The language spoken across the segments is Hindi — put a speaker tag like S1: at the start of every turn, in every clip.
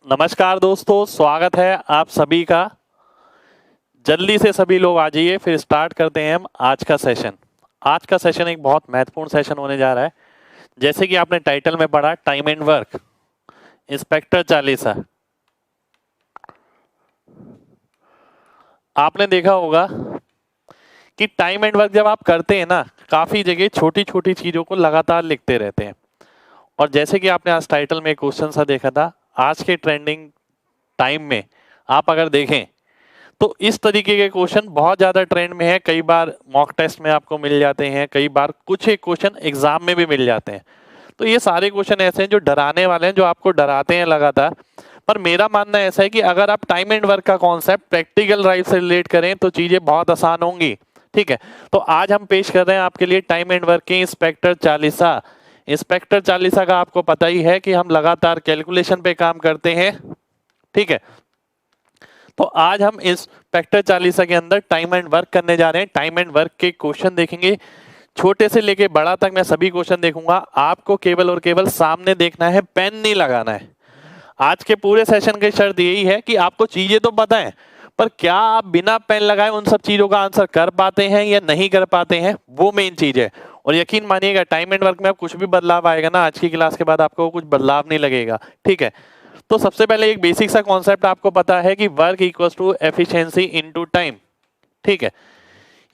S1: नमस्कार दोस्तों, स्वागत है आप सभी का। जल्दी से सभी लोग आ जाइए, फिर स्टार्ट करते हैं हम आज का सेशन। आज का सेशन एक बहुत महत्वपूर्ण सेशन होने जा रहा है। जैसे कि आपने टाइटल में पढ़ा, time and work, inspector Chalisa. आपने देखा होगा कि टाइम एंड वर्क जब आप करते हैं ना, काफी जगह छोटी छोटी चीजों को लगातार लिखते रहते हैं। और जैसे कि आपने आज टाइटल में एक क्वेश्चन सा देखा था, आज के ट्रेंडिंग टाइम में आप अगर देखें तो इस तरीके के क्वेश्चन बहुत ज्यादा ट्रेंड में है। कई बार मॉक टेस्ट में आपको मिल जाते हैं, कई बार कुछ एक क्वेश्चन एग्जाम में भी मिल जाते हैं। तो ये सारे क्वेश्चन ऐसे हैं जो डराने वाले हैं, जो आपको डराते हैं लगातार। पर मेरा मानना ऐसा है कि अगर आप टाइम एंड वर्क का कॉन्सेप्ट प्रैक्टिकल लाइफ से रिलेट करें तो चीजें बहुत आसान होंगी। ठीक है, तो आज हम पेश कर रहे हैं आपके लिए टाइम एंड वर्क के इंस्पेक्टर चालीसा। इंस्पेक्टर चालीसा का आपको पता ही है कि हम लगातार कैलकुलेशन पे काम करते हैं। ठीक है, तो आज हम इस इंस्पेक्टर चालीसा के अंदर टाइम एंड वर्क करने जा रहे हैं। टाइम एंड वर्क के क्वेश्चन देखेंगे, छोटे से लेके बड़ा तक मैं सभी क्वेश्चन देखूंगा। आपको केवल और केवल सामने देखना है, पेन नहीं लगाना है। आज के पूरे सेशन की शर्त यही है कि आपको चीजें तो पता है, पर क्या आप बिना पेन लगाए उन सब चीजों का आंसर कर पाते हैं या नहीं कर पाते हैं, वो मेन चीज है। और यकीन मानिएगा, टाइम एंड वर्क में आप कुछ भी बदलाव आएगा ना, आज की क्लास के बाद आपको कुछ बदलाव नहीं लगेगा। ठीक है, तो सबसे पहले एक बेसिक सा कॉन्सेप्ट आपको पता है कि work equals to efficiency into time. ठीक है,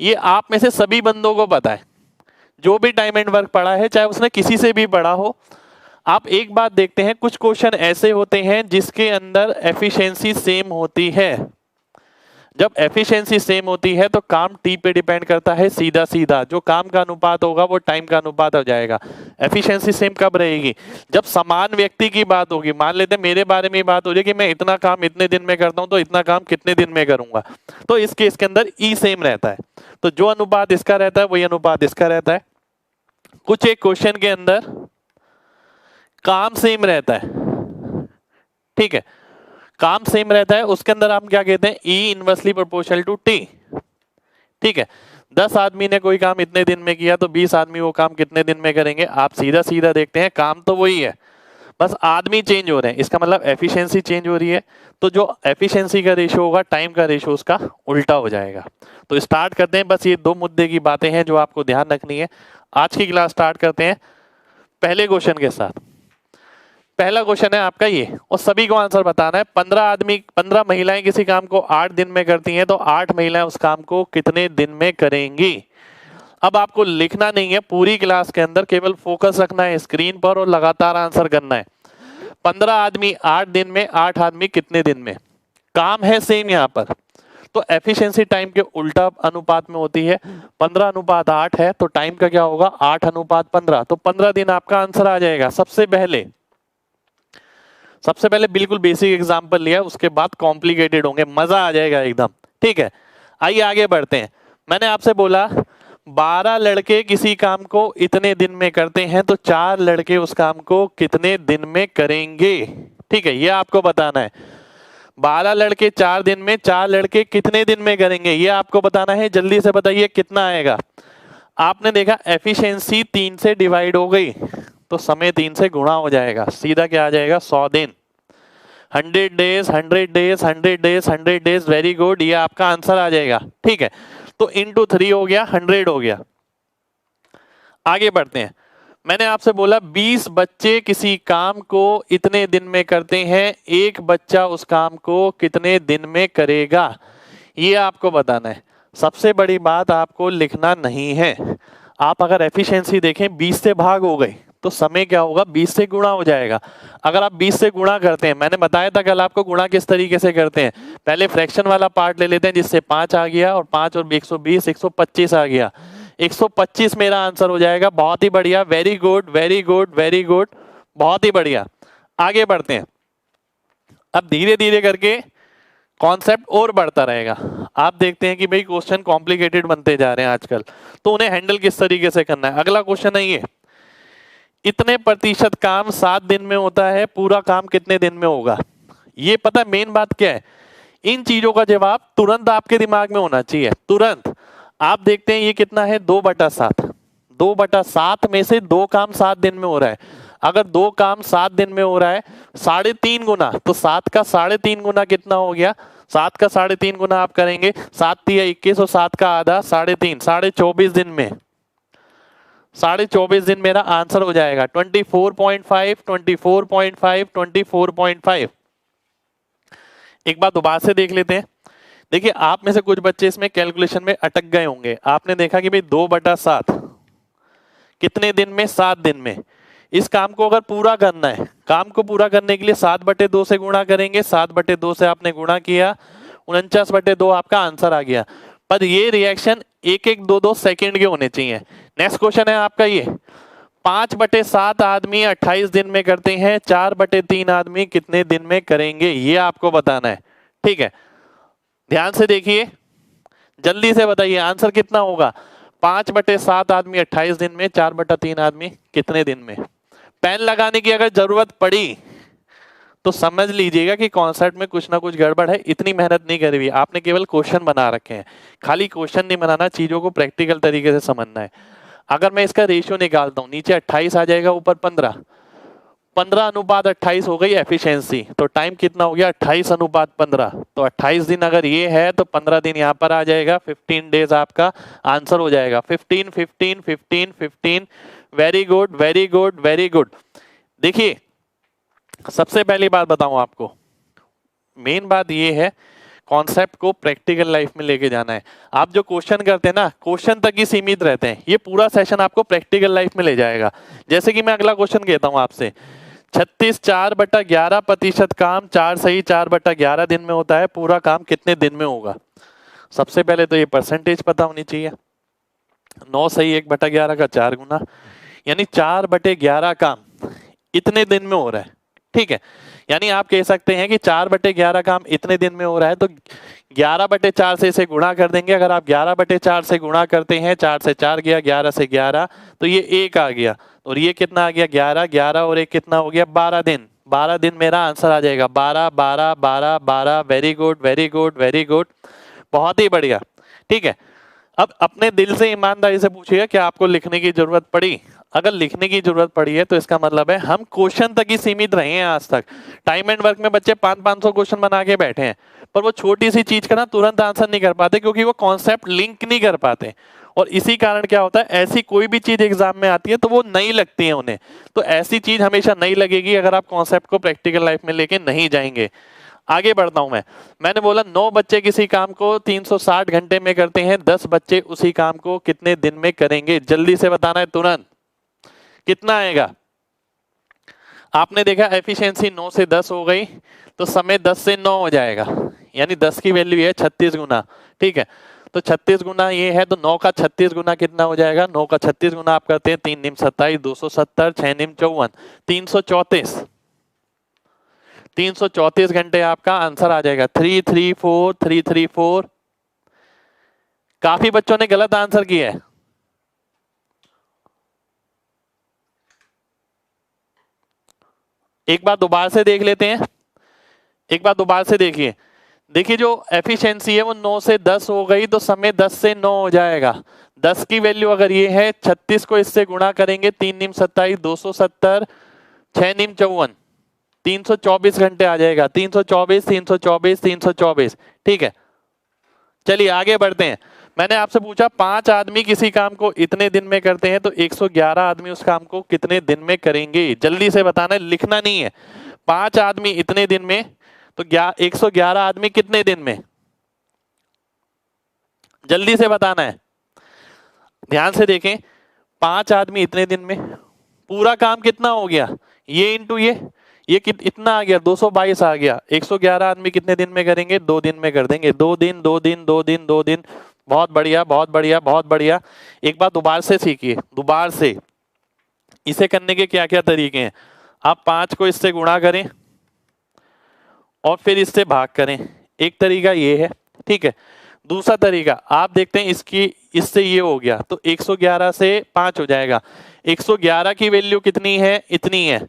S1: ये आप में से सभी बंदों को पता है, जो भी टाइम एंड वर्क पढ़ा है, चाहे उसने किसी से भी पढ़ा हो। आप एक बात देखते हैं, कुछ क्वेश्चन ऐसे होते हैं जिसके अंदर एफिशिएंसी सेम होती है। जब एफिशिएंसी सेम होती है तो काम टी पे डिपेंड करता है, सीधा सीधा जो काम का अनुपात होगा वो टाइम का अनुपात हो जाएगा। एफिशिएंसी सेम कब रहेगी? जब समान व्यक्ति की बात होगी। मान लेते हैं मेरे बारे में बात हो रही है कि मैं इतना काम इतने दिन में करता हूं, तो इतना काम कितने दिन में करूंगा, तो इस केस के अंदर ई सेम रहता है। तो जो अनुपात इसका रहता है वही अनुपात इसका रहता है। कुछ एक क्वेश्चन के अंदर काम सेम रहता है। ठीक है, काम सेम रहता है, उसके अंदर हम क्या कहते हैं, ई इनवर्सली प्रोपोर्शनल टू टी। ठीक है, 10 आदमी ने कोई काम इतने दिन में किया तो 20 आदमी वो काम कितने दिन में करेंगे। आप सीधा सीधा देखते हैं, काम तो वही है, बस आदमी चेंज हो रहे हैं। इसका मतलब एफिशिएंसी चेंज हो रही है, तो जो एफिशिएंसी का रेशियो होगा, टाइम का रेशियो उसका उल्टा हो जाएगा। तो स्टार्ट करते हैं, बस ये दो मुद्दे की बातें हैं जो आपको ध्यान रखनी है। आज की क्लास स्टार्ट करते हैं पहले क्वेश्चन के साथ। पहला क्वेश्चन है आपका ये, और सभी को आंसर बताना है। 15 महिलाएं किसी काम को 8 दिन में करती हैं, तो 8 महिलाएं उस काम को कितने दिन में करेंगी? अब आपको लिखना नहीं है, पूरी क्लास के अंदर केवल फोकस रखना है स्क्रीन पर और लगातार आंसर करना है। 15 आदमी 8 दिन में, 8 आदमी कितने दिन में? काम है सेम यहाँ पर, तो एफिशिएंसी टाइम के उल्टा अनुपात में होती है। 15:8 है, तो टाइम का क्या होगा, 8:15। तो 15 दिन आपका आंसर आ जाएगा। सबसे पहले बिल्कुल बेसिक एग्जांपल लिया, उसके बाद कॉम्प्लिकेटेड होंगे, मजा आ जाएगा एकदम। ठीक है, आइए आगे बढ़ते हैं। मैंने आपसे बोला 12 लड़के किसी काम को इतने दिन में करते हैं, तो 4 लड़के उस काम को कितने दिन में करेंगे? ठीक है, ये आपको बताना है। 12 लड़के 4 दिन में, 4 लड़के कितने दिन में करेंगे, ये आपको बताना है। जल्दी से बताइए कितना आएगा। आपने देखा एफिशिएंसी 3 से डिवाइड हो गई, तो समय 3 से गुणा हो जाएगा। सीधा क्या आ जाएगा, 100 दिन। 100 days, 100 days, 100 days, 100 days. Very good, ये आपका आंसर आ जाएगा। ठीक है, तो इंटू 3 हो गया, 100 हो गया। आगे बढ़ते हैं। मैंने आपसे बोला 20 बच्चे किसी काम को इतने दिन में करते हैं, एक बच्चा उस काम को कितने दिन में करेगा, ये आपको बताना है। सबसे बड़ी बात, आपको लिखना नहीं है। आप अगर एफिशिएंसी देखें, 20 से भाग हो गई तो समय क्या होगा, 20 से गुणा हो जाएगा। अगर आप 20 से गुणा करते हैं, मैंने बताया था कल आपको गुणा किस तरीके से करते हैं। पहले फ्रैक्शन वाला पार्ट ले लेते हैं, जिससे 5 आ गया, और 5 और 120, 125 आ गया। 125 मेरा आंसर हो जाएगा। बहुत ही बढ़िया, very good, very good, very good, बहुत ही बढ़िया। आगे बढ़ते हैं। अब धीरे धीरे करके कॉन्सेप्ट और बढ़ता रहेगा। आप देखते हैं कि भाई क्वेश्चन कॉम्प्लिकेटेड बनते जा रहे हैं आजकल, तो उन्हें हैंडल किस तरीके से करना है। अगला क्वेश्चन है ये, इतने प्रतिशत काम 7 दिन में होता है, पूरा काम कितने दिन में होगा? ये पता है मेन बात क्या है, इन चीजों का जवाब तुरंत आपके दिमाग में होना चाहिए, तुरंत। आप देखते हैं ये कितना है, 2/7। 2/7 में से 2 काम 7 दिन में हो रहा है। अगर 2 काम 7 दिन में हो रहा है 3.5 गुना, तो 7 का 3.5 गुना कितना हो गया? 7 का 3.5 गुना आप करेंगे 7 तिया 21 और 7 का आधा 3.5, 24.5 दिन में, 24.5 दिन मेरा आंसर हो जाएगा 24.5, 24.5, 24.5। एक बात दोबारा से देख लेते हैं। देखिए आप में से कुछ बच्चे इसमें कैलकुलेशन में अटक गए होंगे। आपने देखा कि भाई 2/7 कितने दिन में? 7 दिन में। इस काम को अगर पूरा करना है, काम को पूरा करने के लिए 7/2 से गुणा करेंगे। 7/2 से आपने गुणा किया, 49/2 आपका आंसर आ गया। पर ये रिएक्शन 1-1, 2-2 सेकेंड के होने चाहिए। नेक्स्ट क्वेश्चन है आपका ये, 5/7 आदमी 28 दिन में करते हैं, 4/3 आदमी कितने दिन में करेंगे? ये आपको बताना है। ठीक है, ध्यान से देखिए, जल्दी से बताइए आंसर कितना होगा? 5/7 आदमी 28 दिन में, 4/3 आदमी कितने दिन में? पेन लगाने की अगर जरूरत पड़ी तो समझ लीजिएगा कि कॉन्सेप्ट में कुछ ना कुछ गड़बड़ है। इतनी मेहनत नहीं करी हुई, आपने केवल क्वेश्चन बना रखे हैं। खाली क्वेश्चन नहीं बनाना, चीजों को प्रैक्टिकल तरीके से समझना है। अगर मैं इसका रेशियो निकालता हूं, नीचे 28 आ जाएगा, ऊपर 15, 15:28 हो गई एफिशिएंसी। तो टाइम कितना हो गया? 28:15। तो 28 दिन अगर ये है तो 15 दिन यहाँ पर आ जाएगा, 15 डेज आपका आंसर हो जाएगा। 15, 15, 15, 15। Very good, very good, very good. देखिए सबसे पहली बात बताऊं आपको, मेन बात ये है कॉन्सेप्ट को प्रैक्टिकल लाइफ में लेके जाना है। आप जो क्वेश्चन करते हैं ना, क्वेश्चन तक ही सीमित रहते हैं। ये पूरा सेशन आपको प्रैक्टिकल लाइफ में ले जाएगा। जैसे कि मैं अगला क्वेश्चन कहता हूं आपसे, 36 4/11% काम 4 सही 4/11 दिन में होता है, पूरा काम कितने दिन में होगा? सबसे पहले तो ये परसेंटेज पता होनी चाहिए। 9 सही 1/11 का 4 गुना, यानी 4/11 काम इतने दिन में हो रहा है। ठीक है, यानी आप कह सकते हैं कि 4/11 काम इतने दिन में हो रहा है, तो 11/4 से इसे गुणा कर देंगे। अगर आप 11/4 से गुणा करते हैं, 4 से 4 गया, 11 से 11, तो ये 1 आ गया। और ये कितना आ गया? 11, 11 और 1 कितना हो गया? 12 दिन। 12 दिन मेरा आंसर आ जाएगा। 12, 12, 12, 12। Very good, very good, very good, बहुत ही बढ़िया। ठीक है, अब अपने दिल से ईमानदारी से पूछिएगा क्या आपको लिखने की जरूरत पड़ी? अगर लिखने की जरूरत पड़ी है तो इसका मतलब है हम क्वेश्चन तक ही सीमित रहे हैं आज तक। टाइम एंड वर्क में बच्चे 500 क्वेश्चन बना के बैठे हैं, पर वो छोटी सी चीज का ना तुरंत आंसर नहीं कर पाते, क्योंकि वो कॉन्सेप्ट लिंक नहीं कर पाते। और इसी कारण क्या होता है, ऐसी कोई भी चीज एग्जाम में आती है तो वो नई लगती है उन्हें। तो ऐसी चीज हमेशा नई लगेगी अगर आप कॉन्सेप्ट को प्रैक्टिकल लाइफ में लेके नहीं जाएंगे। आगे बढ़ता हूं मैंने बोला 9 बच्चे किसी काम को 360 घंटे में करते हैं, 10 बच्चे उसी काम को कितने दिन में करेंगे? जल्दी से बताना है तुरंत, कितना आएगा? आपने देखा एफिशिएंसी 9 से 10 हो गई, तो समय 10 से 9 हो जाएगा, यानी 10 की वैल्यू है 36 गुना। ठीक है, तो 36 गुना ये है, तो 9 का 36 गुना कितना हो जाएगा? 9 का 36 गुना आप करते हैं 3 निम 27, 270, 6 निम 54, 334। 334 घंटे आपका आंसर आ जाएगा। 334, 334। काफी बच्चों ने गलत आंसर किया है। एक बार दोबारा से देख लेते हैं, एक बार दोबारा से देखिए। देखिए जो एफिशिएंसी है वो 9 से 10 हो गई, तो समय 10 से 9 हो जाएगा। 10 की वैल्यू अगर ये है, 36 को इससे गुणा करेंगे, 3 निम 27, 270, 6 निम 54, 324 घंटे आ जाएगा। 324, 324, 324। ठीक है, चलिए आगे बढ़ते हैं। मैंने आपसे पूछा 5 आदमी किसी काम को इतने दिन में करते हैं, तो 111 आदमी उस काम को कितने दिन में करेंगे? जल्दी से बताना है, लिखना नहीं है। 5 आदमी इतने दिन में, तो 111 आदमी कितने दिन में? जल्दी से बताना है, ध्यान से देखें। 5 आदमी इतने दिन में, पूरा काम कितना हो गया? ये इंटू ये इतना आ गया, 222 आ गया। 111 आदमी कितने दिन में करेंगे? 2 दिन में कर देंगे। 2 दिन, 2 दिन, 2 दिन, 2 दिन। बहुत बढ़िया, बहुत बढ़िया, बहुत बढ़िया। एक बात दोबारा से सीखिए, दोबारा से। इसे करने के क्या क्या तरीके हैं? आप 5 को इससे गुणा करें और फिर इससे भाग करें, एक तरीका ये है। ठीक है, दूसरा तरीका आप देखते हैं, इससे ये हो गया, तो 111 से 5 हो जाएगा। 111 की वैल्यू कितनी है? इतनी है।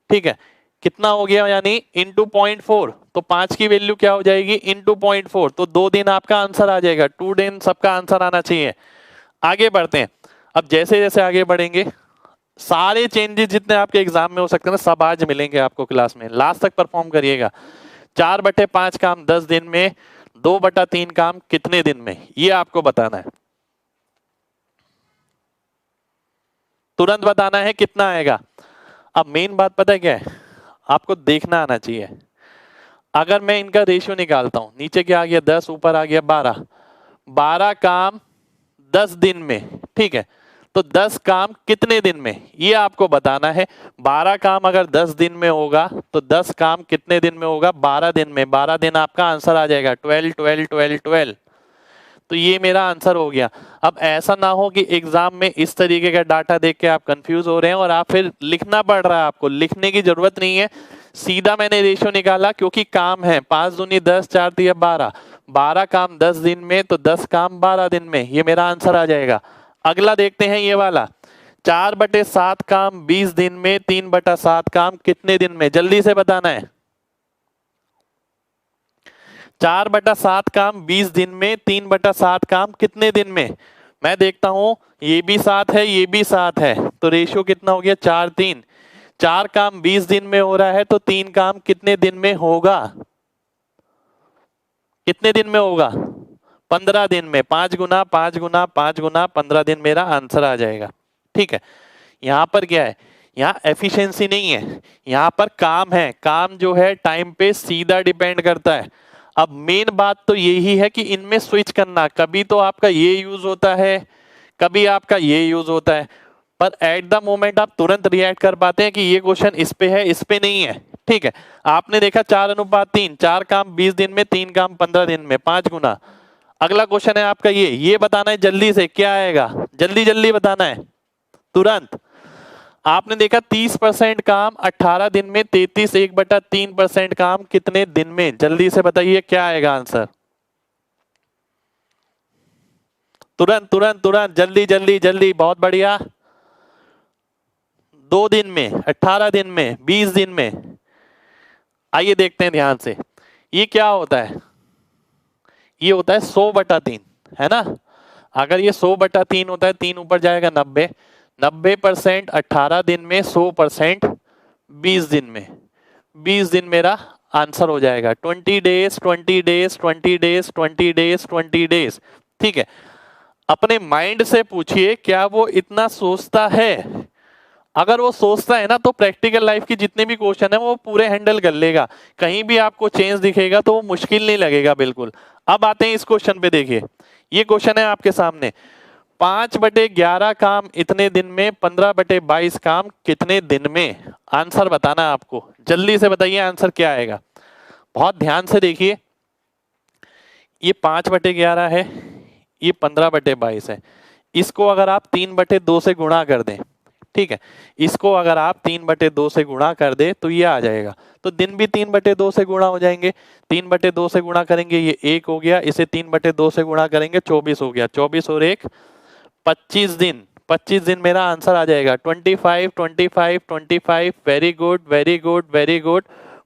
S1: ठीक है, कितना हो गया? यानी इंटू 0.4, तो 5 की वैल्यू क्या हो जाएगी? इंटू 0.4, तो 2 दिन आपका आंसर आ जाएगा। 2 दिन सबका आंसर आना चाहिए। आगे बढ़ते हैं। अब जैसे जैसे आगे बढ़ेंगे सारे चेंजेस जितने आपके एग्जाम में हो सकते हैं ना, सब आज मिलेंगे आपको क्लास में। लास्ट तक परफॉर्म करिएगा। 4/5 काम 10 दिन में, 2/3 काम कितने दिन में, ये आपको बताना है। तुरंत बताना है कितना आएगा। अब मेन बात पता है क्या है, आपको देखना आना चाहिए। अगर मैं इनका रेशियो निकालता हूं, नीचे क्या आ गया 10, ऊपर आ गया 12, 12 काम 10 दिन में, ठीक है, तो 10 काम कितने दिन में, ये आपको बताना है। 12 काम अगर 10 दिन में होगा तो 10 काम कितने दिन में होगा, 12 दिन में। 12 दिन आपका आंसर आ जाएगा 12 12 12 12। तो ये मेरा आंसर हो गया। अब ऐसा ना हो कि एग्जाम में इस तरीके का डाटा देख के आप कंफ्यूज हो रहे हैं और आप फिर लिखना पड़ रहा है। आपको लिखने की जरूरत नहीं है, सीधा मैंने रेशियो निकाला, क्योंकि काम है 5 दूनी 10, 4 तिया 12, 12 काम 10 दिन में तो 10 काम 12 दिन में, ये मेरा आंसर आ जाएगा। अगला देखते हैं ये वाला, 4/7 काम 20 दिन में, 3/7 काम कितने दिन में, जल्दी से बताना है। 4/7 काम 20 दिन में, 3/7 काम कितने दिन में। मैं देखता हूं ये भी 7 है, ये भी 7 है, तो रेशियो कितना हो गया 4 3। 4 काम 20 दिन में हो रहा है तो 3 काम कितने दिन में होगा, कितने दिन में होगा, 15 दिन में। 5 गुना 5 गुना 5 गुना 15 दिन मेरा आंसर आ जाएगा। ठीक है, यहां पर क्या है, यहाँ एफिशिएंसी नहीं है, यहाँ पर काम है। काम जो है टाइम पे सीधा डिपेंड करता है। अब मेन बात तो यही है कि इनमें स्विच करना, कभी तो आपका ये यूज होता है, कभी आपका ये यूज होता है, पर एट द मोमेंट आप तुरंत रिएक्ट कर पाते हैं कि ये क्वेश्चन इस पे है, इस पे नहीं है। ठीक है, आपने देखा 4:3, 4 काम 20 दिन में, 3 काम 15 दिन में, 5 गुना। अगला क्वेश्चन है आपका ये बताना है जल्दी से क्या आएगा, जल्दी जल्दी बताना है तुरंत। आपने देखा 30% काम 18 दिन में, 33 1/3% काम कितने दिन में, जल्दी से बताइए क्या आएगा आंसर। तुरंत तुरंत तुरंत, जल्दी जल्दी जल्दी, बहुत बढ़िया। 2 दिन में, 18 दिन में, 20 दिन में। आइए देखते हैं ध्यान से, ये क्या होता है, ये होता है 100/3, है ना। अगर ये 100/3 होता है, 3 ऊपर जाएगा 90, 90% 18 दिन में, 100% 20 दिन में। 20 दिन मेरा आंसर हो जाएगा। 20 days 20 days 20 days 20 days 20 days. ठीक है, अपने माइंड से पूछिए क्या वो इतना सोचता है। अगर वो सोचता है ना तो प्रैक्टिकल लाइफ की जितने भी क्वेश्चन है वो पूरे हैंडल कर लेगा। कहीं भी आपको चेंज दिखेगा तो वो मुश्किल नहीं लगेगा बिल्कुल। अब आते हैं इस क्वेश्चन पे, देखिए ये क्वेश्चन है आपके सामने, 5/11 काम इतने दिन में, 15/22 काम कितने दिन में। आंसर बताना है आपको, जल्दी से बताइए आंसर क्या आएगा। बहुत ध्यान से देखिए, ये 5/11 है, ये 15/22 है। इसको अगर आप 3/2 से गुणा कर दें, ठीक है, इसको अगर आप 3/2 से गुणा कर दे तो ये आ जाएगा। तो दिन भी 3/2 से गुणा हो जाएंगे। 3/2 से गुणा करेंगे, ये 1 हो गया, इसे 3/2 से गुणा करेंगे 24 हो गया। 24 और 1 25 दिन। 25 दिन मेरा आंसर आ जाएगा। 25 25 25। Very good very good very good,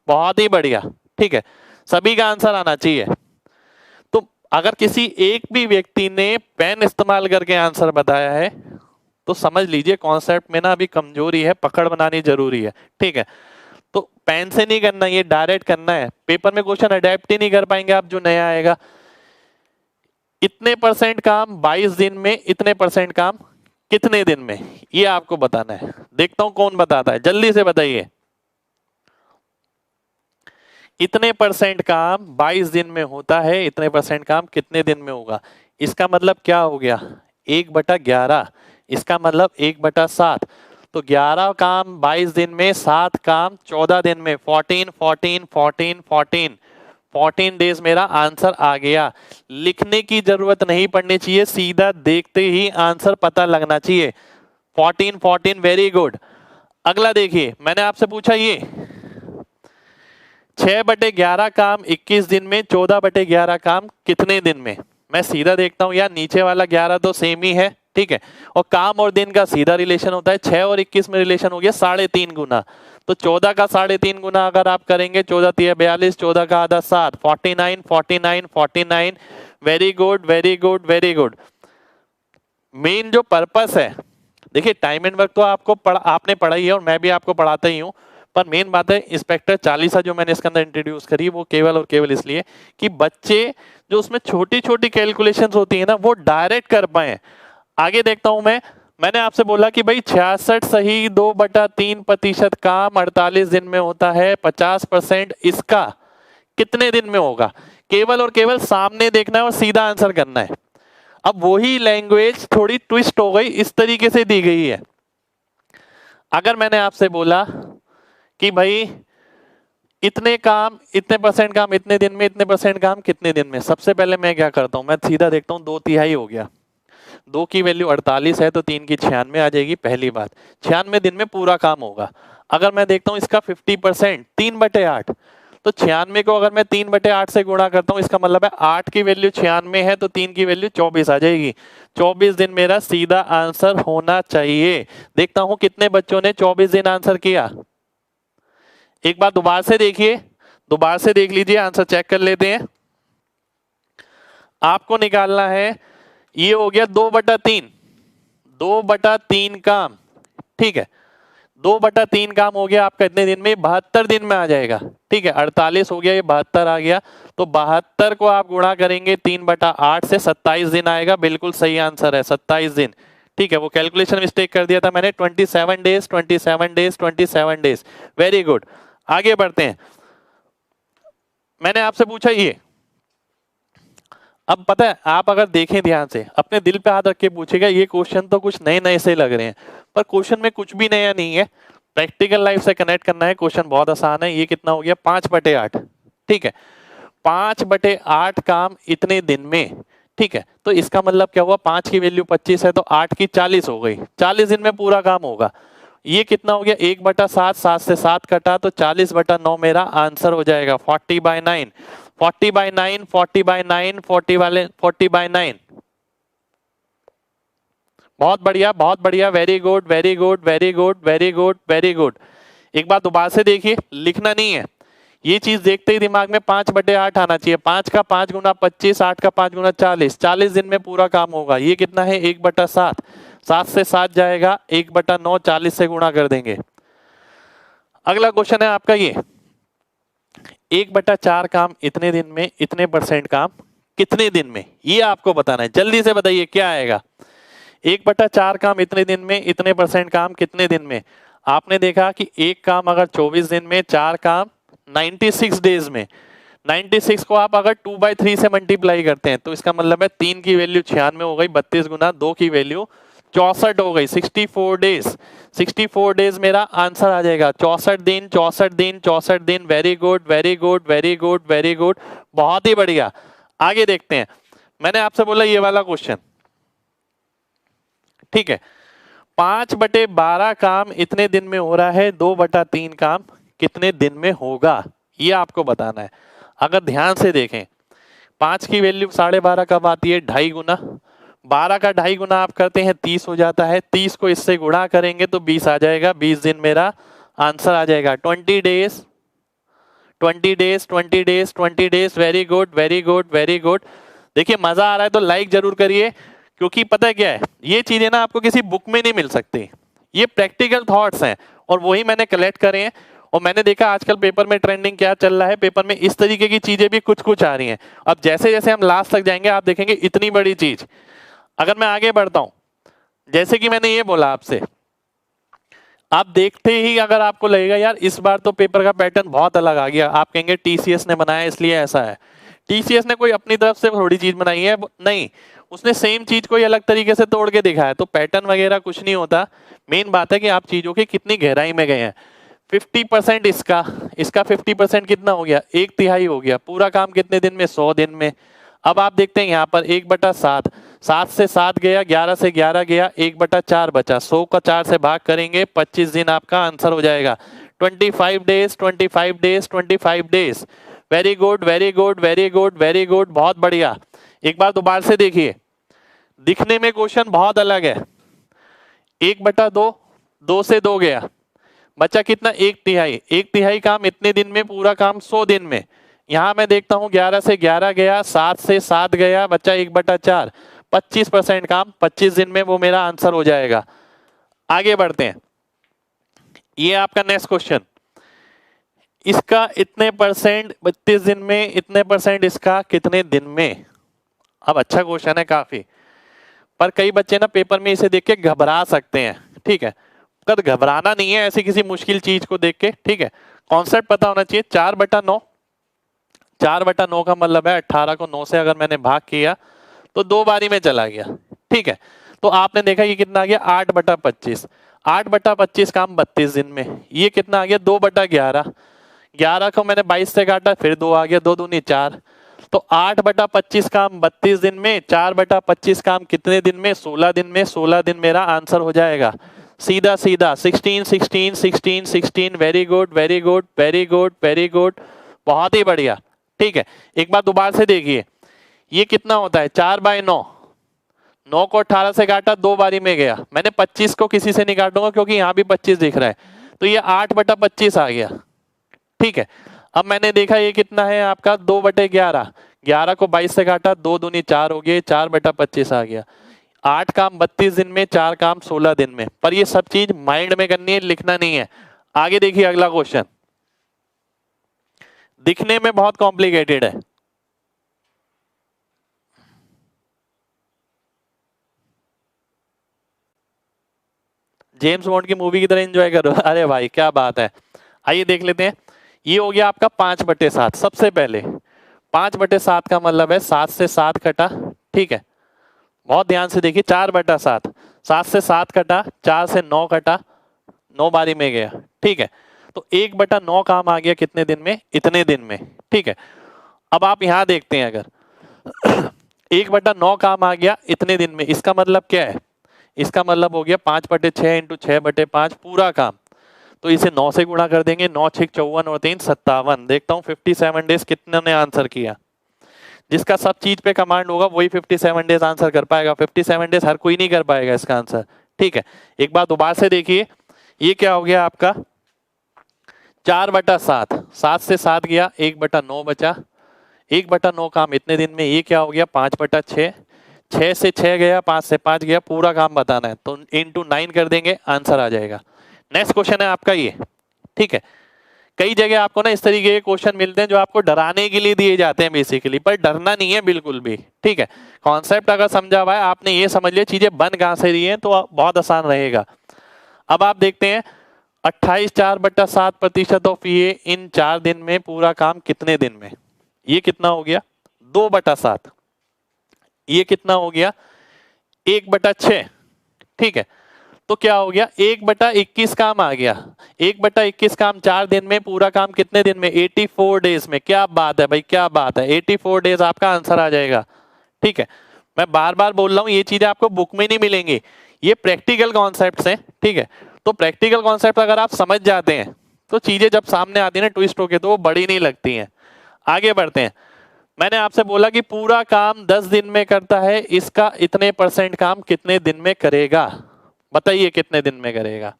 S1: बहुत ही बढ़िया। ठीक है, सभी का आंसर आना चाहिए। तो अगर किसी एक भी व्यक्ति ने पेन इस्तेमाल करके आंसर बताया है तो समझ लीजिए कॉन्सेप्ट में ना अभी कमजोरी है, पकड़ बनानी जरूरी है। ठीक है, तो पेन से नहीं करना, ये डायरेक्ट करना है। पेपर में क्वेश्चन अडेप्ट ही नहीं कर पाएंगे आप जो नया आएगा। इतने परसेंट काम 22 दिन में, इतने परसेंट काम कितने दिन में, ये आपको बताना है। देखता हूं कौन बताता है, जल्दी से बताइए। इतने परसेंट काम 22 दिन में होता है, इतने परसेंट काम कितने दिन में होगा। इसका मतलब क्या हो गया, 1/11। इसका मतलब 1/7। तो 11 काम 22 दिन में, 7 काम 14 दिन में, 14 14 14 14 14 डेज मेरा आंसर आ गया। लिखने की जरूरत नहीं पड़नी चाहिए, सीधा देखते ही आंसर पता लगना चाहिए। 14 14, वेरी गुड। अगला देखिए, मैंने आपसे पूछा ये 6/11 काम 21 दिन में, 14/11 काम कितने दिन में। मैं सीधा देखता हूं यार, नीचे वाला 11 तो सेम ही है, ठीक है, और काम और दिन का सीधा रिलेशन होता है। 6 और 21 में रिलेशन हो गया 3.5 गुना। तो 14 का 3.5 गुना अगर आप करेंगे, 14 3 42, 14 का आधा 7, 49 49 49। Very good very good very good. Main जो पर्पस है देखिए टाइम एंड वर्क तो आपने पढ़ा ही है और मैं भी आपको पढ़ाता ही हूँ, पर मेन बात है इंस्पेक्टर 40 जो मैंने इसके अंदर इंट्रोड्यूस करी वो केवल और केवल इसलिए कि बच्चे जो उसमें छोटी छोटी कैलकुलेशंस होती है ना वो डायरेक्ट कर पाए। आगे देखता हूं मैंने आपसे बोला कि भाई 66 सही 2/3% काम 48 दिन में होता है, 50% इसका कितने दिन में होगा? केवल और केवल सामने देखना है और सीधा आंसर करना है। अब वही लैंग्वेज थोड़ी ट्विस्ट हो गई, इस तरीके से दी गई है। अगर मैंने आपसे बोला कि भाई इतने काम इतने परसेंट काम इतने दिन में, इतने परसेंट काम कितने दिन में, सबसे पहले मैं क्या करता हूं, मैं सीधा देखता हूं 2/3 हो गया, 2 की वैल्यू 48 है तो 3 की 96 आ जाएगी। पहली बात 96 दिन में पूरा काम होगा। अगर मैं देखता हूं इसका 50% 3/8, तो 96 को अगर मैं 3/8 से गुणा करता हूं इसका मतलब है 8 की वैल्यू 96 है तो 3 की वैल्यू 24 आ जाएगी। 24 दिन मेरा सीधा आंसर होना चाहिए। देखता हूं कितने बच्चों ने 24 दिन आंसर किया। एक बार दोबारा से देखिए, दोबारा से देख लीजिए, आंसर चेक कर लेते हैं। आपको निकालना है, ये हो गया 2/3, 2/3 काम, ठीक है। 2/3 काम हो गया आपका इतने दिन में, 72 दिन में आ जाएगा, ठीक है। 48 हो गया, ये 72 आ गया, तो 72 को आप गुणा करेंगे 3/8 से, 27 दिन आएगा। बिल्कुल सही आंसर है 27 दिन, ठीक है। वो कैलकुलेशन मिस्टेक कर दिया था मैंने, 27 days 27 days 27 days. Very good, आगे बढ़ते हैं। मैंने आपसे पूछा ये, अब पता है आप अगर देखें ध्यान से, अपने दिल पे हाथ रख के पूछेगा, ये क्वेश्चन तो कुछ नए नए से लग रहे हैं, पर क्वेश्चन में कुछ भी नया नहीं है। प्रैक्टिकल लाइफ से कनेक्ट करना है, क्वेश्चन बहुत आसान है। ये कितना हो गया 5/8, ठीक है। 5/8 काम इतने दिन में, ठीक है। तो इसका मतलब क्या हुआ, 5 की वैल्यू 25 है तो 8 की 40 हो गई, 40 दिन में पूरा काम होगा। ये कितना हो गया 1/7, 7 से 7 कटा तो 40/9 मेरा आंसर हो जाएगा। 40/9, 40/9, 40/9, 40/9। बहुत बढ़िया, बहुत बढ़िया, very good, very good, very good, very good, very good. एक बार दोबारा से देखिए, लिखना नहीं है, ये चीज देखते ही दिमाग में 5/8 आना चाहिए। 5 का 5 गुना 25, 8 का 5 गुना 40, 40 दिन में पूरा काम होगा। ये कितना है 1/7, 7 से 7 जाएगा, 1/9, 40 से गुणा कर देंगे। अगला क्वेश्चन है आपका ये, 1/4 काम इतने दिन में, इतने परसेंट काम कितने दिन में, ये आपको बताना है। जल्दी से बताइए क्या आएगा। 1/4 काम इतने दिन में, इतने परसेंट काम कितने दिन में। आपने देखा कि एक काम अगर 24 दिन में, 4 काम 96 डेज में, 96 को आप अगर 2/3 से मल्टीप्लाई करते हैं तो इसका मतलब है 3 की वैल्यू 96 हो गई, 32 गुना 2 की वैल्यू 64 हो गई, 64 डेज। 64 डेज मेरा आंसर आ जाएगा। 64 दिन, 64 दिन, 64 दिन। Very good, very good, very good, very good, बहुत ही बढ़िया। आगे देखते हैं। मैंने आपसे बोला ये वाला क्वेश्चन, ठीक है। 5/12 काम इतने दिन में हो रहा है, 2/3 काम कितने दिन में होगा, ये आपको बताना है। अगर ध्यान से देखें, 5 की वैल्यू 12.5 कब आती है, 2.5 गुना। 12 का 2.5 गुना आप करते हैं 30 हो जाता है, 30 को इससे गुणा करेंगे तो 20 आ जाएगा, 20 दिन मेरा आंसर आ जाएगा। 20 days, 20 days, 20 days, 20 days. Very good, very good, very good. देखिए मजा आ रहा है तो लाइक जरूर करिए, क्योंकि पता है क्या है, ये चीजें ना आपको किसी बुक में नहीं मिल सकती, ये प्रैक्टिकल थॉट्स हैं और वही मैंने कलेक्ट करे हैं। और मैंने देखा आजकल पेपर में ट्रेंडिंग क्या चल रहा है, पेपर में इस तरीके की चीजें भी कुछ कुछ आ रही हैं। अब जैसे जैसे हम लास्ट तक जाएंगे आप देखेंगे इतनी बड़ी चीज। अगर मैं आगे बढ़ता हूं, जैसे कि मैंने ये बोला आपसे, आप देखते ही अगर आपको लगेगा यार इस बार तो पेपर का पैटर्न बहुत अलग आ गया, आप कहेंगे टीसीएस ने बनाया इसलिए ऐसा है। टीसीएस ने कोई अपनी तरफ से थोड़ी चीज बनाई है, नहीं, उसने सेम चीज को अलग तरीके से तोड़ के दिखाया। तो पैटर्न वगैरह कुछ नहीं होता, मेन बात है कि आप चीजों की कितनी गहराई में गए हैं। 50% इसका, इसका 50% कितना हो गया, 1/3 हो गया। पूरा काम कितने दिन में, 100 दिन में। अब आप देखते हैं यहाँ पर 1/7, 7 से 7 गया, 11 से 11 गया, 1/4 बचा। 100 का 4 से भाग करेंगे, 25 दिन आपका आंसर हो जाएगा। 25 days, 25 days, 25 days. Very good, very good, very good, very good, बहुत बढ़िया। एक बार दोबारा से देखिए, दिखने में क्वेश्चन बहुत अलग है। 1/2, 2 से 2 गया, बचा कितना, 1/3। 1/3 काम इतने दिन में, पूरा काम 100 दिन में। यहां मैं देखता हूं 11 से 11 गया, 7 से 7 गया, बचा 1/4। 25% काम 25 दिन में, वो मेरा आंसर हो जाएगा। आगे बढ़ते हैं, ये आपका नेक्स्ट क्वेश्चन, इसका इतने परसेंट 32 दिन में, इतने परसेंट इसका कितने दिन में। अब अच्छा क्वेश्चन है काफी, पर कई बच्चे ना पेपर में इसे देख के घबरा सकते हैं, ठीक है, पर घबराना नहीं है ऐसी किसी मुश्किल चीज को देख के, ठीक है। कॉन्सेप्ट पता होना चाहिए। 4/9, 4/9 का मतलब है 18 को 9 से अगर मैंने भाग किया तो 2 बारी में चला गया, ठीक है। तो आपने देखा ये कितना आ गया 8/25, 8/25 काम 32 दिन में, ये कितना आ गया 2/11, 11 को मैंने 22 से काटा फिर 2 आ गया, 2 दूनी 4, तो 8/25 काम 32 दिन में, 4/25 काम कितने दिन में, 16 दिन में, 16 दिन मेरा आंसर हो जाएगा सीधा सीधा 16 16 16 16। Very good very good very good very good, बहुत ही बढ़िया, ठीक है। एक बार दोबारा से देखिए, ये कितना होता है 4/9, 9 को 18 से काटा 2 बारी में गया, मैंने 25 को किसी से नहीं काटूंगा क्योंकि यहाँ भी 25 दिख रहा है, तो ये 8/25 आ गया, ठीक है। अब मैंने देखा ये कितना है आपका 2/11, 11 को 22 से काटा 2 दूनी 4 हो गए, 4/25 आ गया। 8 काम 32 दिन में, 4 काम 16 दिन में, पर ये सब चीज माइंड में करनी है, लिखना नहीं है। आगे देखिए अगला क्वेश्चन, दिखने में बहुत कॉम्प्लिकेटेड है, जेम्स बॉन्ड की मूवी की तरह एंजॉय करो। अरे भाई क्या बात है, आइए देख लेते हैं। ये हो गया आपका 5/7। सबसे पहले 5/7 का मतलब है 7 से 7 कटा, ठीक है, बहुत ध्यान से देखिए। 4/7, 7 से 7 कटा, 4 से 9 कटा, 9 बारी में गया, ठीक है। तो 1/9 काम आ गया कितने दिन में, इतने दिन में, ठीक है। अब आप यहां देखते हैं अगर 1/9 काम आ गया इतने दिन में, इसका मतलब क्या है, इसका मतलब हो गया 5/6 इंटू 6/5 पूरा काम, तो इसे 9 से गुणा कर देंगे, 9 6 54 और 3 57। देखता हूँ 57 डेज कितने ने आंसर किया। जिसका सब चीज पे कमांड होगा वही 57 डेज आंसर कर पाएगा, 57 डेज हर कोई नहीं कर पाएगा इसका आंसर, ठीक है। एक बार दोबारा से देखिए, ये क्या हो गया आपका 4/7, 7 से 7 गया, 1/9 बचा, 1/9 काम इतने दिन में, ये क्या हो गया 5/6, 6 से 6 गया, 5 से 5 गया, पूरा काम बताना है तो इंटू 9 कर देंगे, आंसर आ जाएगा। नेक्स्ट क्वेश्चन है आपका ये, ठीक है। कई जगह आपको ना इस तरीके के क्वेश्चन मिलते हैं जो आपको डराने के लिए दिए जाते हैं बेसिकली, पर डरना नहीं है बिल्कुल भी, ठीक है। कॉन्सेप्ट अगर समझा हुआ है आपने, ये समझ लिया चीजें बन कहां से रही हैं तो बहुत आसान रहेगा। अब आप देखते हैं 28 4/7% ऑफ ये इन 4 दिन में पूरा काम कितने दिन में, ये कितना हो गया 2/7, ये कितना हो गया 1/6, ठीक है। तो क्या हो गया 1/21 काम आ गया, 1/21 काम 4 दिन में, पूरा काम कितने दिन में 84 डेज में। क्या बात है भाई, क्या बात है, 84 डेज आपका आंसर आ जाएगा, ठीक है। मैं बार बार बोल रहा हूं ये चीजें आपको बुक में नहीं मिलेंगी, ये प्रैक्टिकल कॉन्सेप्ट्स हैं, ठीक है। तो प्रैक्टिकल कॉन्सेप्ट अगर आप समझ जाते हैं तो चीजें जब सामने आती है ना ट्विस्ट होके तो वो बड़ी नहीं लगती हैं। आगे बढ़ते हैं, मैंने आपसे बोला कि पूरा काम 10 दिन में करता है, इसका इतने परसेंट काम कितने दिन में करेगा, बताइए कितने दिन में करेगा।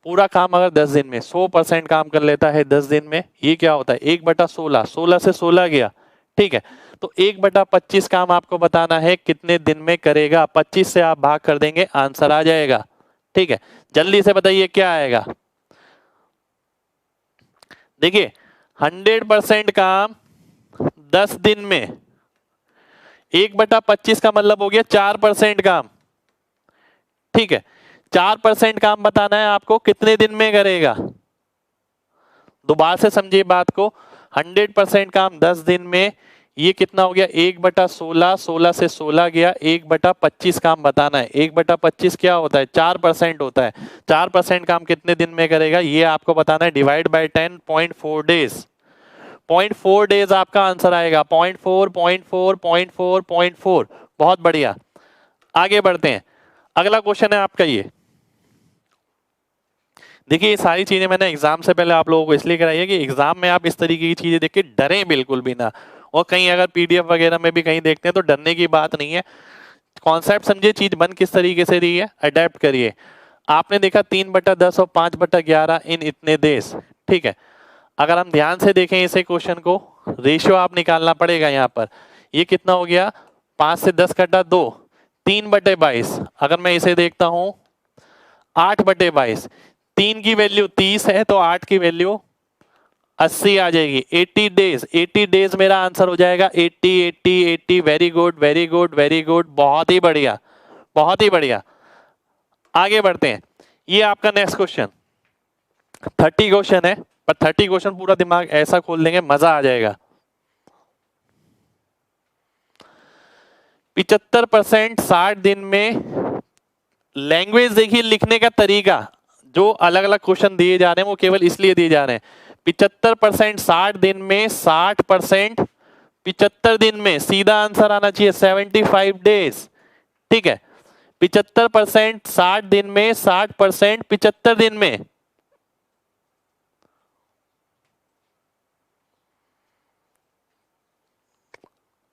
S1: पूरा काम अगर 10 दिन में 100% काम कर लेता है 10 दिन में, ये क्या होता है 1/16, 16 से 16 गया, ठीक है। तो 1/25 काम आपको बताना है कितने दिन में करेगा, 25 से आप भाग कर देंगे, आंसर आ जाएगा, ठीक है। जल्दी से बताइए क्या आएगा। देखिए 100% काम 10 दिन में, 1/25 का मतलब हो गया 4% काम, ठीक है। 4% काम बताना है आपको कितने दिन में करेगा। दोबारा से समझिए बात को, 100% काम 10 दिन में, ये कितना हो गया 1/16, 16 से 16 गया, 1/25 काम बताना है। 1/25 क्या होता है 4% होता है, 4% काम कितने दिन में करेगा ये आपको बताना है। डिवाइड बाय 10, 0.4 डेज, 0.4 डेज आपका आंसर आएगा, 0.4 0.4 0.4 0.4। बहुत बढ़िया, आगे बढ़ते हैं। अगला क्वेश्चन है आपका ये, देखिए ये सारी चीजें मैंने एग्जाम से पहले आप लोगों को इसलिए कराई है कि एग्जाम में आप इस तरीके की चीजें देख के डरें बिल्कुल भी ना, और कहीं अगर पीडीएफ वगैरह में भी कहीं देखते हैं तो डरने की बात नहीं है। कॉन्सेप्ट समझिए चीज बन किस तरीके से रही है, अडेप्ट करिए। आपने देखा 3/10 और 5/11 इन इतने देश, ठीक है। अगर हम ध्यान से देखें इसे क्वेश्चन को, रेशियो आप निकालना पड़ेगा यहाँ पर। ये कितना हो गया 5 से 10 कटा 2, 3/22। अगर मैं इसे देखता हूं 8/22, 3 की वैल्यू 30 है तो 8 की वैल्यू 80 आ जाएगी। 80 डेज, 80 डेज मेरा आंसर हो जाएगा 80 80 80। Very good very good very good, बहुत ही बढ़िया बहुत ही बढ़िया। आगे बढ़ते हैं, ये आपका नेक्स्ट क्वेश्चन 30 क्वेश्चन है, पर 30 क्वेश्चन पूरा दिमाग ऐसा खोल देंगे मजा आ जाएगा। 75% 60 दिन में, लैंग्वेज देखिए लिखने का तरीका, जो अलग अलग क्वेश्चन दिए जा रहे हैं वो केवल इसलिए दिए जा रहे हैं। 75% 60 दिन में, 60% 75 दिन में, सीधा आंसर आना चाहिए 75 डेज। ठीक है, 75% 60 दिन में, 60% 75 दिन में।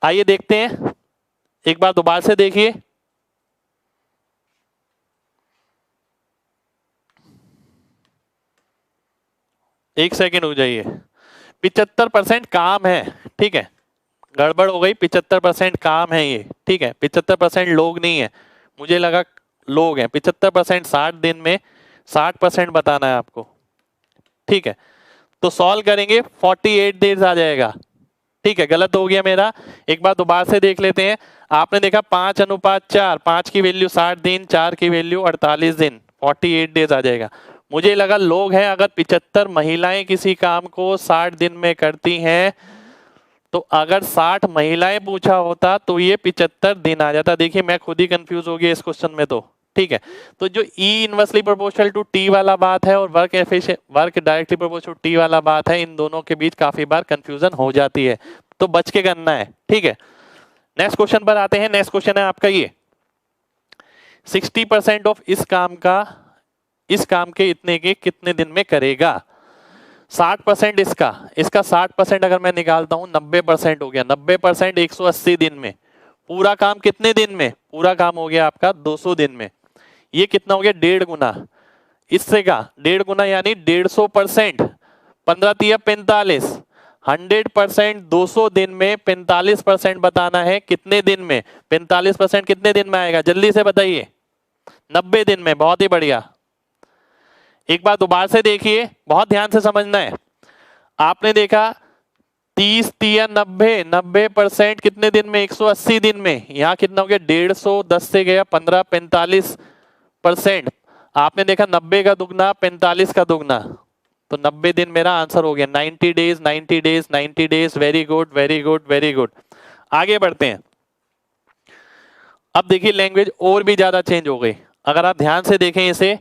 S1: आइए देखते हैं, एक बार दोबारा से देखिए। एक सेकेंड हो जाइए। 75% काम है, ठीक है, गड़बड़ हो गई। 75% काम है ये, ठीक है, 75% लोग नहीं है, मुझे लगा लोग हैं। 75% 60 दिन में, 60% बताना है आपको। ठीक है, तो सॉल्व करेंगे 48 डेज आ जाएगा। ठीक है, गलत हो गया मेरा, एक बार दोबारा से देख लेते हैं। आपने देखा 5:4, 5 की वैल्यू 60 दिन, 4 की वैल्यू 48 दिन, 48 डेज आ जाएगा। मुझे लगा लोग हैं, अगर 75 महिलाएं किसी काम को 60 दिन में करती हैं, तो अगर 60 महिलाएं पूछा होता तो ये 75 दिन आ जाता। देखिए मैं खुद ही कंफ्यूज हो गया इस क्वेश्चन में तो। ठीक है, तो जो E inversely proportional to T वाला बात है और work directly proportional to T वाला बात है, इन दोनों के बीच काफी बार कंफ्यूजन हो जाती है, तो बच के करना है। ठीक है, नेक्स्ट क्वेश्चन पर आते हैं। नेक्स्ट क्वेश्चन है आपका ये, 60% ऑफ इस काम के इतने के कितने दिन में करेगा। 60% इसका 60% अगर मैं निकालता हूं 90% हो गया। 90% 180 दिन में। पूरा काम कितने दिन में, पूरा काम हो गया आपका 200 दिन में। ये कितना हो गया, 1.5 गुना इससे का, 1.5 गुना यानी 150%। 15 तिया 45, 100% 200 दिन में, 45% बताना है कितने दिन में। 45% कितने दिन में आएगा, जल्दी से बताइए। 90 दिन में, बहुत ही बढ़िया। एक बार दोबारा से देखिए, बहुत ध्यान से समझना है। आपने देखा 30 तिया 90, 90% कितने दिन में, 180 दिन में। यहां कितना हो गया, 150, 10 से गया 15, 45%। आपने देखा 90 का दुगना, 45 का दुगना, तो 90 दिन मेरा आंसर हो गया। 90 days 90 days 90 days. Very good very good very good. आगे बढ़ते हैं। अब देखिए लैंग्वेज और भी ज्यादा चेंज हो गई, अगर आप ध्यान से देखें इसे।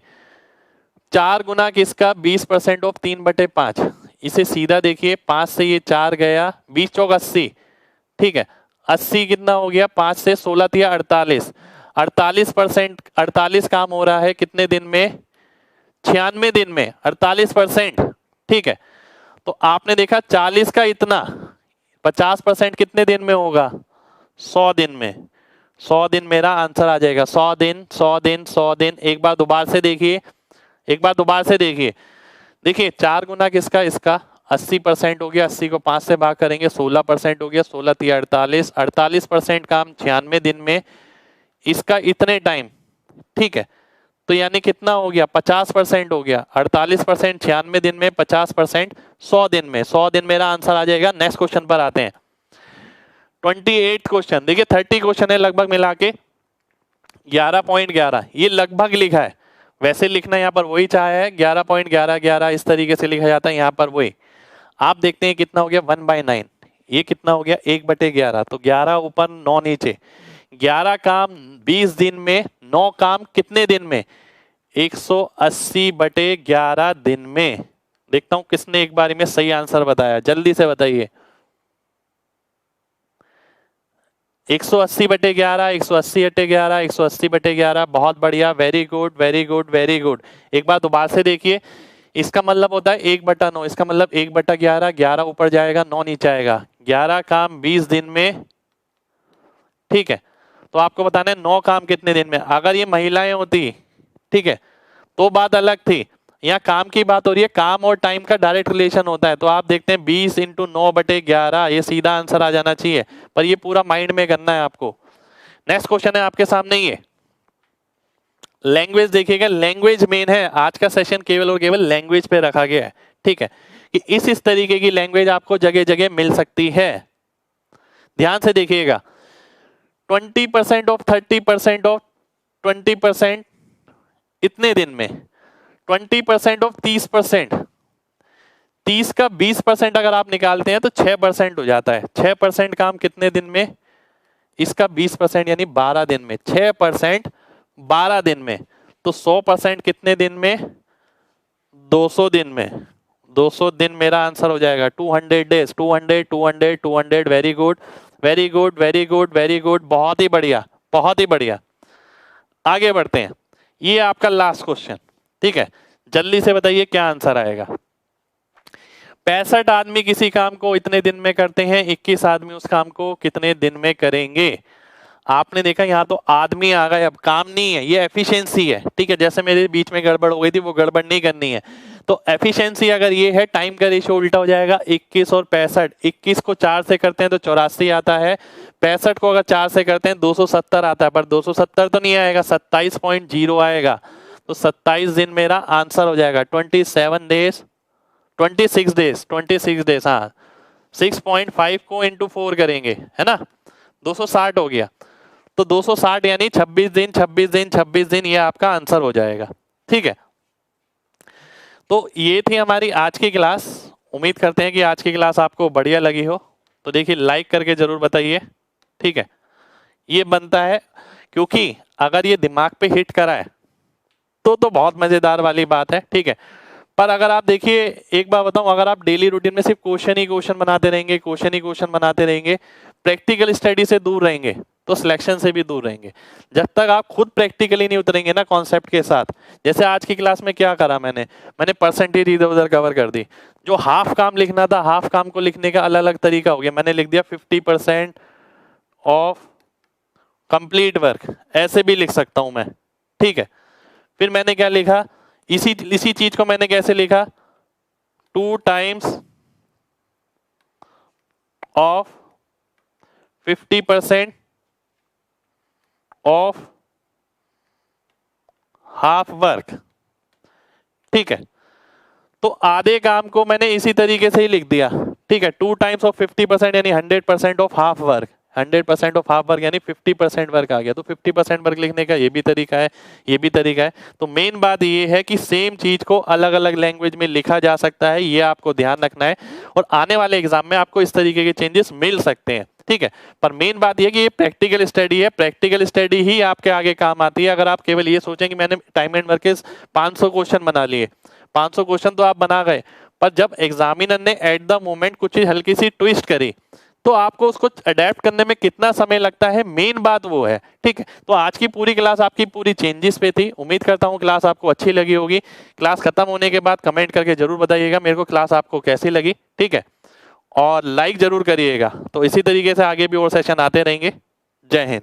S1: 4 गुना किसका, 20% ऑफ 3/5। इसे सीधा देखिए, 5 से ये 4 गया, 20 चौक 80। ठीक है, 80 कितना हो गया, 5 से 16 तिया 48। 48%, 48 काम हो रहा है कितने दिन में, 96 दिन में, 48%। ठीक है, तो आपने देखा 40 का इतना, 50% कितने दिन में होगा, 100 दिन में। 100 दिन मेरा आंसर आ जाएगा। 100 दिन 100 दिन 100 दिन। एक बार दोबारा से देखिए, एक बार दोबारा से देखिए। देखिए 4 गुना किसका, इसका 80% हो गया, 80 को 5 से भाग करेंगे 16% हो गया, 16 तिया 48। 48% काम 96 दिन में, इसका इतने टाइम। ठीक है, तो यानी कितना हो गया, 50% हो गया। 48% 96 दिन में, 50% 100 दिन में। 100 दिन मेरा आंसर आ जाएगा। नेक्स्ट क्वेश्चन पर आते हैं, 28 क्वेश्चन। देखिए 30 क्वेश्चन है लगभग मिला के 11.11। ये लगभग लिखा है, वैसे लिखना यहाँ पर वही चाहा है 11.11 इस तरीके से लिखा जाता है, यहाँ पर वही। आप देखते हैं कितना हो गया, 1/9। ये कितना हो गया, 1/11। तो 11 ऊपर 9 नीचे। 11 काम 20 दिन में, 9 काम कितने दिन में, 180/11 दिन में। देखता हूं किसने एक बारी में सही आंसर बताया, जल्दी से बताइए। 180/11, 180/11, 180/11। बहुत बढ़िया, very good very good very good. एक बार दोबारा से देखिए, इसका मतलब होता है 1/9। इसका मतलब 1/11, 11 ऊपर जाएगा 9 नीचे आएगा। 11 काम 20 दिन में। ठीक है, तो आपको बताना है 9 काम कितने दिन में। अगर ये महिलाएं होती, ठीक है, तो बात अलग थी। यहाँ काम की बात हो रही है, काम और टाइम का डायरेक्ट रिलेशन होता है। तो आप देखते हैं 20 × 9/11, ये सीधा आंसर आ जाना चाहिए, पर ये पूरा माइंड में करना है आपको। नेक्स्ट क्वेश्चन है आपके सामने ये, लैंग्वेज देखिएगा, लैंग्वेज मेन है, आज का सेशन केवल और केवल लैंग्वेज पे रखा गया है, ठीक है, कि इस तरीके की लैंग्वेज आपको जगह जगह मिल सकती है। ध्यान से देखिएगा, 20% ऑफ 30% ऑफ 20% इतने दिन में, 20% ऑफ 30%, 30 का 20% अगर आप निकालते हैं तो 6% हो जाता है। 6% काम कितने दिन में, इसका 20% यानी 12 दिन में, 6% 12 दिन में, तो 100% कितने दिन में, 200 दिन में। 200 दिन मेरा आंसर हो जाएगा, 200 days, 200 200 200। Very good very good very good very good, बहुत ही बढ़िया बहुत ही बढ़िया। आगे बढ़ते हैं, ये आपका लास्ट क्वेश्चन, ठीक है, जल्दी से बताइए क्या आंसर आएगा। 65 आदमी किसी काम को इतने दिन में करते हैं, 21 आदमी उस काम को कितने दिन में करेंगे। आपने देखा यहाँ तो आदमी आ गए, अब काम नहीं है, ये एफिशिएंसी है, ठीक है, जैसे मेरे बीच में गड़बड़ हो गई थी, वो गड़बड़ नहीं करनी है। तो एफिशिएंसी अगर ये है, टाइम का रेशियो उल्टा हो जाएगा, 21 और 65। 21 को 4 से करते हैं तो 84 आता है, 65 को अगर 4 से करते हैं 270 आता है, पर 270 तो नहीं आएगा, 27.0 आएगा। तो 27 दिन मेरा आंसर हो जाएगा। 27 डेज, 26 डेज, 26 डेज, हाँ, 6.5 को इंटू 4 करेंगे, है ना, 260 हो गया। तो 260 यानी 26 दिन 26 दिन 26 दिन, ये आपका आंसर हो जाएगा, ठीक है। तो ये थी हमारी आज की क्लास। उम्मीद करते हैं कि आज की क्लास आपको बढ़िया लगी हो। तो देखिए, लाइक करके जरूर बताइए, ठीक है। ये बनता है क्योंकि अगर ये दिमाग पे हिट करा है तो बहुत मजेदार वाली बात है, ठीक है। पर अगर आप देखिए, एक बार बताऊं, अगर आप डेली रूटीन में सिर्फ क्वेश्चन ही क्वेश्चन बनाते रहेंगे, क्वेश्चन ही क्वेश्चन बनाते रहेंगे, प्रैक्टिकल स्टडी से दूर रहेंगे, तो सिलेक्शन से भी दूर रहेंगे। जब तक आप खुद प्रैक्टिकली नहीं उतरेंगे ना कॉन्सेप्ट के साथ, जैसे आज की क्लास में क्या करा मैंने परसेंटेज इधर उधर कवर कर दी। जो हाफ काम लिखना था, हाफ काम को लिखने का अलग अलग तरीका हो गया, मैंने लिख दिया 50% ऑफ कंप्लीट वर्क, ऐसे भी लिख सकता हूं मैं, ठीक है। फिर मैंने क्या लिखा, इसी चीज को मैंने कैसे लिखा, 2 times of 50% of half work, ठीक है। तो आधे काम को मैंने इसी तरीके से ही लिख दिया, ठीक है, 2 टाइम्स ऑफ 50% यानी 100% of half work, 100% of half work यानी 50% वर्क आ गया। तो 50% वर्क लिखने का ये भी तरीका है, ये भी तरीका है। तो मेन बात ये है कि सेम चीज को अलग अलग लैंग्वेज में लिखा जा सकता है, ये आपको ध्यान रखना है, और आने वाले एग्जाम में आपको इस तरीके के चेंजेस मिल सकते हैं, ठीक है। पर मेन बात यह कि ये प्रैक्टिकल स्टडी है, प्रैक्टिकल स्टडी ही आपके आगे काम आती है। अगर आप केवल ये सोचें कि मैंने टाइम एंड वर्क के 500 क्वेश्चन बना लिए, 500 क्वेश्चन तो आप बना गए, पर जब एग्जामिनर ने एट द मोमेंट कुछ हल्की सी ट्विस्ट करी, तो आपको उसको अडेप्ट करने में कितना समय लगता है, मेन बात वो है, ठीक है। तो आज की पूरी क्लास आपकी पूरी चेंजेस पे थी। उम्मीद करता हूँ क्लास आपको अच्छी लगी होगी। क्लास खत्म होने के बाद कमेंट करके जरूर बताइएगा मेरे को क्लास आपको कैसी लगी, ठीक है, और लाइक जरूर करिएगा। तो इसी तरीके से आगे भी और सेशन आते रहेंगे। जय हिंद।